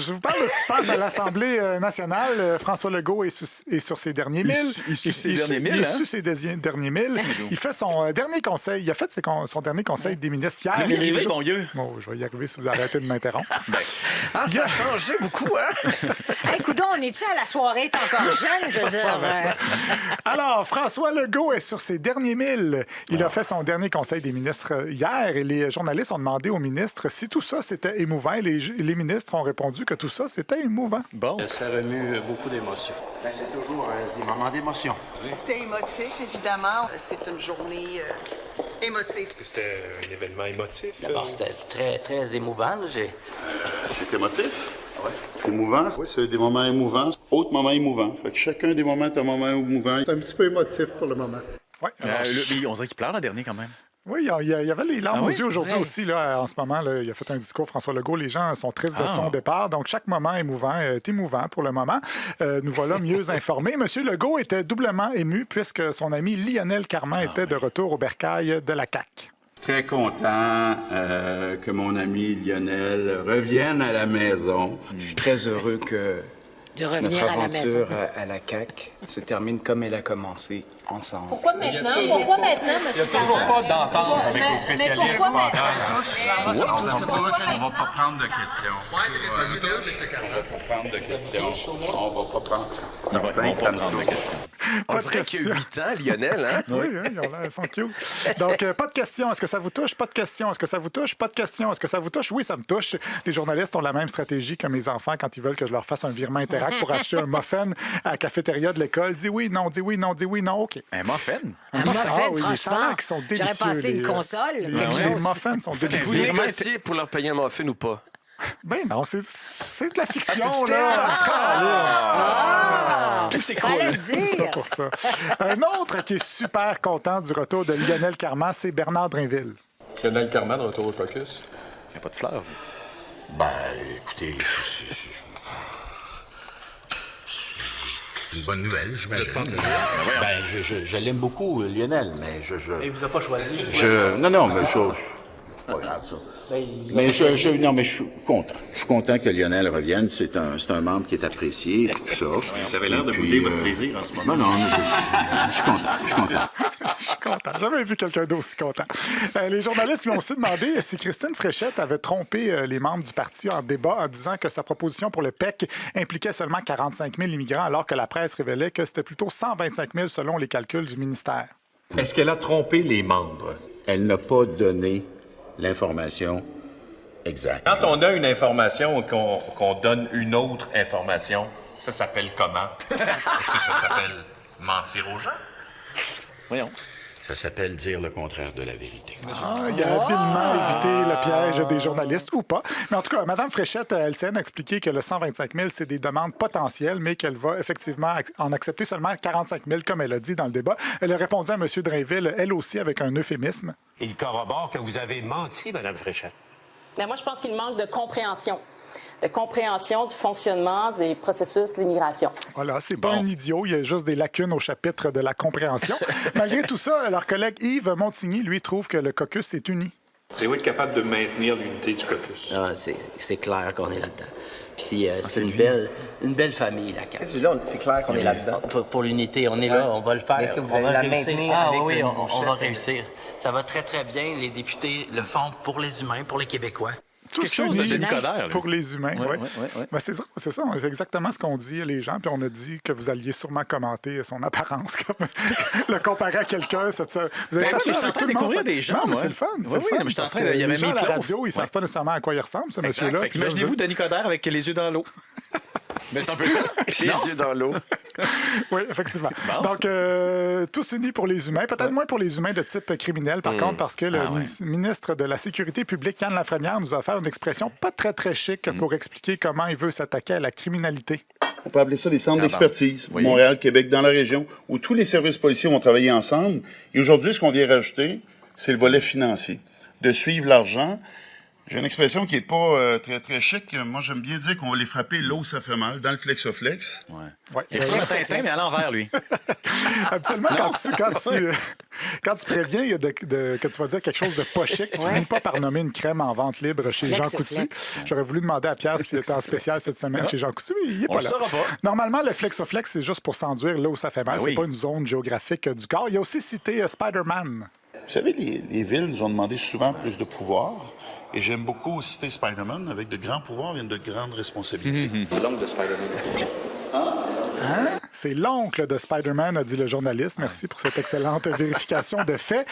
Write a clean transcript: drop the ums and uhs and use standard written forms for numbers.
Je vous parle de ce qui se passe à l'Assemblée nationale. François Legault est sur ses derniers milles. Il suit ses derniers milles, Il suit ses derniers milles. Il fait son dernier conseil. Il a fait son dernier conseil des ministres hier. Il est arrivé, bon Dieu. Bon, je vais y arriver si vous arrêtez de m'interrompre. Ça a changé beaucoup, hein? Hey, coudonc, on est-tu à la soirée? T'es encore jeune, je veux dire. Alors, François Legault est sur ses derniers milles. Il a fait son dernier conseil des ministres hier et les journalistes ont demandé au ministre si tout ça, c'était émouvant. Et les ministres ont répondu que tout ça, c'était émouvant. Bon. Ça remue beaucoup d'émotions. C'est toujours des moments d'émotion. C'était émotif, évidemment. C'est une journée émotive. C'était un événement émotif. D'abord, c'était très, très émouvant. Là. C'est émotif? Oui. C'est émouvant? Oui, c'est des moments émouvants. Autre moment émouvant. Fait que chacun des moments est un moment émouvant. C'est un petit peu émotif pour le moment. Ouais, On dirait qu'il pleure le dernier quand même. Oui, il y avait les larmes aux yeux aujourd'hui aussi. Là, en ce moment, là, il a fait un discours, François Legault. Les gens sont tristes de son départ. Donc, chaque moment émouvant est émouvant pour le moment. Nous voilà mieux informés. Monsieur Legault était doublement ému puisque son ami Lionel Carman était de retour au bercail de la CAQ. Très content que mon ami Lionel revienne à la maison. Je suis très heureux que notre aventure à la CAQ se termine comme elle a commencé, ensemble. Pourquoi maintenant? Pourquoi maintenant, M. Il n'y a toujours pas d'entente avec les spécialistes. On va pas prendre de questions. On va pas prendre de questions. On va pas prendre. de questions. On dirait qu'il y a 8 ans, Lionel, hein? Oui, ils sont cute. Donc, pas de questions. Est-ce que ça vous touche? Pas de questions. Est-ce que ça vous touche? Pas de questions. Est-ce que ça vous touche? Oui, ça me touche. Les journalistes ont la même stratégie que mes enfants quand ils veulent que je leur fasse un virement Interact pour acheter un muffin à la cafétéria de l'école. Dis oui, non, dis oui, non, dis oui, non, OK. Un muffin? Un muffin, oui, les franchement, salads qui sont délicieux. J'aurais passé une console. Les muffins sont Vous délicieux. négociez pour leur payer un muffin ou pas? Ben non, c'est de la fiction, là. Tout Tout ça pour ça. Un autre qui est super content du retour de Lionel Carman, c'est Bernard Drinville. Lionel Carman, de retour au caucus. Il n'y a pas de fleurs. Ben, écoutez, c'est une bonne nouvelle, j'imagine. Je l'aime beaucoup, Lionel, mais Il vous a pas choisi. Non, mais c'est pas grave, ça. Mais je suis content. Je suis content que Lionel revienne. C'est un membre qui est apprécié, tout ça. Vous avez l'air de bouder votre plaisir en ce moment. Non, je suis content. Je suis content. J'ai jamais vu quelqu'un d'aussi content. Les journalistes lui ont aussi demandé si Christine Fréchette avait trompé les membres du parti en débat en disant que sa proposition pour le PEC impliquait seulement 45 000 immigrants, alors que la presse révélait que c'était plutôt 125 000 selon les calculs du ministère. Est-ce qu'elle a trompé les membres? Elle n'a pas donné l'information exacte. Quand on a une information qu'on donne une autre information, ça s'appelle comment? Est-ce que ça s'appelle mentir aux gens? Voyons. Ça s'appelle dire le contraire de la vérité. Il a habilement évité le piège des journalistes, ou pas. Mais en tout cas, Mme Fréchette, à LCN, a expliqué que le 125 000, c'est des demandes potentielles, mais qu'elle va effectivement en accepter seulement 45 000, comme elle a dit dans le débat. Elle a répondu à M. Drainville, elle aussi, avec un euphémisme. Il corrobore que vous avez menti, Mme Fréchette. Bien, moi, je pense qu'il manque de compréhension du fonctionnement des processus de l'immigration. Voilà, c'est pas un idiot, il y a juste des lacunes au chapitre de la compréhension. Malgré tout ça, leur collègue Yves Montigny, lui, trouve que le caucus est uni. Allez-vous être capable de maintenir l'unité du caucus? Ah, c'est clair qu'on est là-dedans. Puis c'est une belle famille, la CAQ. Qu'est-ce que tu veux dire? C'est clair qu'on est là-dedans. Pour l'unité, on est là, on va le faire. Est-ce que vous on allez va la réussir. maintenir avec Oui, le on nouveau va chef? réussir. Ça va très, très bien. Les députés le font pour les humains, pour les Québécois. Tous Quelque chose de unis Denis Coderre, pour les humains. Ouais. Ben, c'est ça, c'est exactement ce qu'on dit les gens. Puis on a dit que vous alliez sûrement commenter son apparence, comme le comparer à quelqu'un. Vous avez fait je suis ça en avec train tout de le monde. découvrir des gens, Non, mais moi. c'est le fun. Oui, mais je suis en train de... Il y avait les gens à la Meatloaf. radio, ils savent pas nécessairement à quoi il ressemble, ce monsieur-là. Fait imaginez-vous Denis Coderre avec les yeux dans l'eau. Mais c'est un peu ça. Les yeux dans l'eau. Oui, effectivement. Bon. Donc, tous unis pour les humains. Peut-être moins pour les humains de type criminel, par contre, parce que le ministre de la Sécurité publique, Yann Lafrenière, nous a fait une expression pas très, très chic pour expliquer comment il veut s'attaquer à la criminalité. On peut appeler ça des centres d'expertise, Montréal, Québec, dans la région, où tous les services policiers vont travailler ensemble. Et aujourd'hui, ce qu'on vient rajouter, c'est le volet financier. De suivre l'argent. J'ai une expression qui n'est pas très, très chic. Moi, j'aime bien dire qu'on va les frapper là où ça fait mal, dans le flexoflex. Ouais. Il ressemble à Tintin, mais à l'envers, lui. Habituellement, quand tu préviens que tu vas dire quelque chose de pas chic, tu finis pas par nommer une crème en vente libre chez Jean Coutu. J'aurais voulu demander à Pierre s'il était en spécial cette semaine chez Jean Coutu, mais il n'est pas là. Normalement, le flexoflex, c'est juste pour s'enduire là où ça fait mal. C'est pas une zone géographique du corps. Il y a aussi cité Spider-Man. Vous savez, les villes nous ont demandé souvent plus de pouvoir. Et j'aime beaucoup citer Spider-Man. Avec de grands pouvoirs viennent de grandes responsabilités. L'oncle de Spider-Man. C'est l'oncle de Spider-Man, a dit le journaliste. Merci pour cette excellente vérification de fait.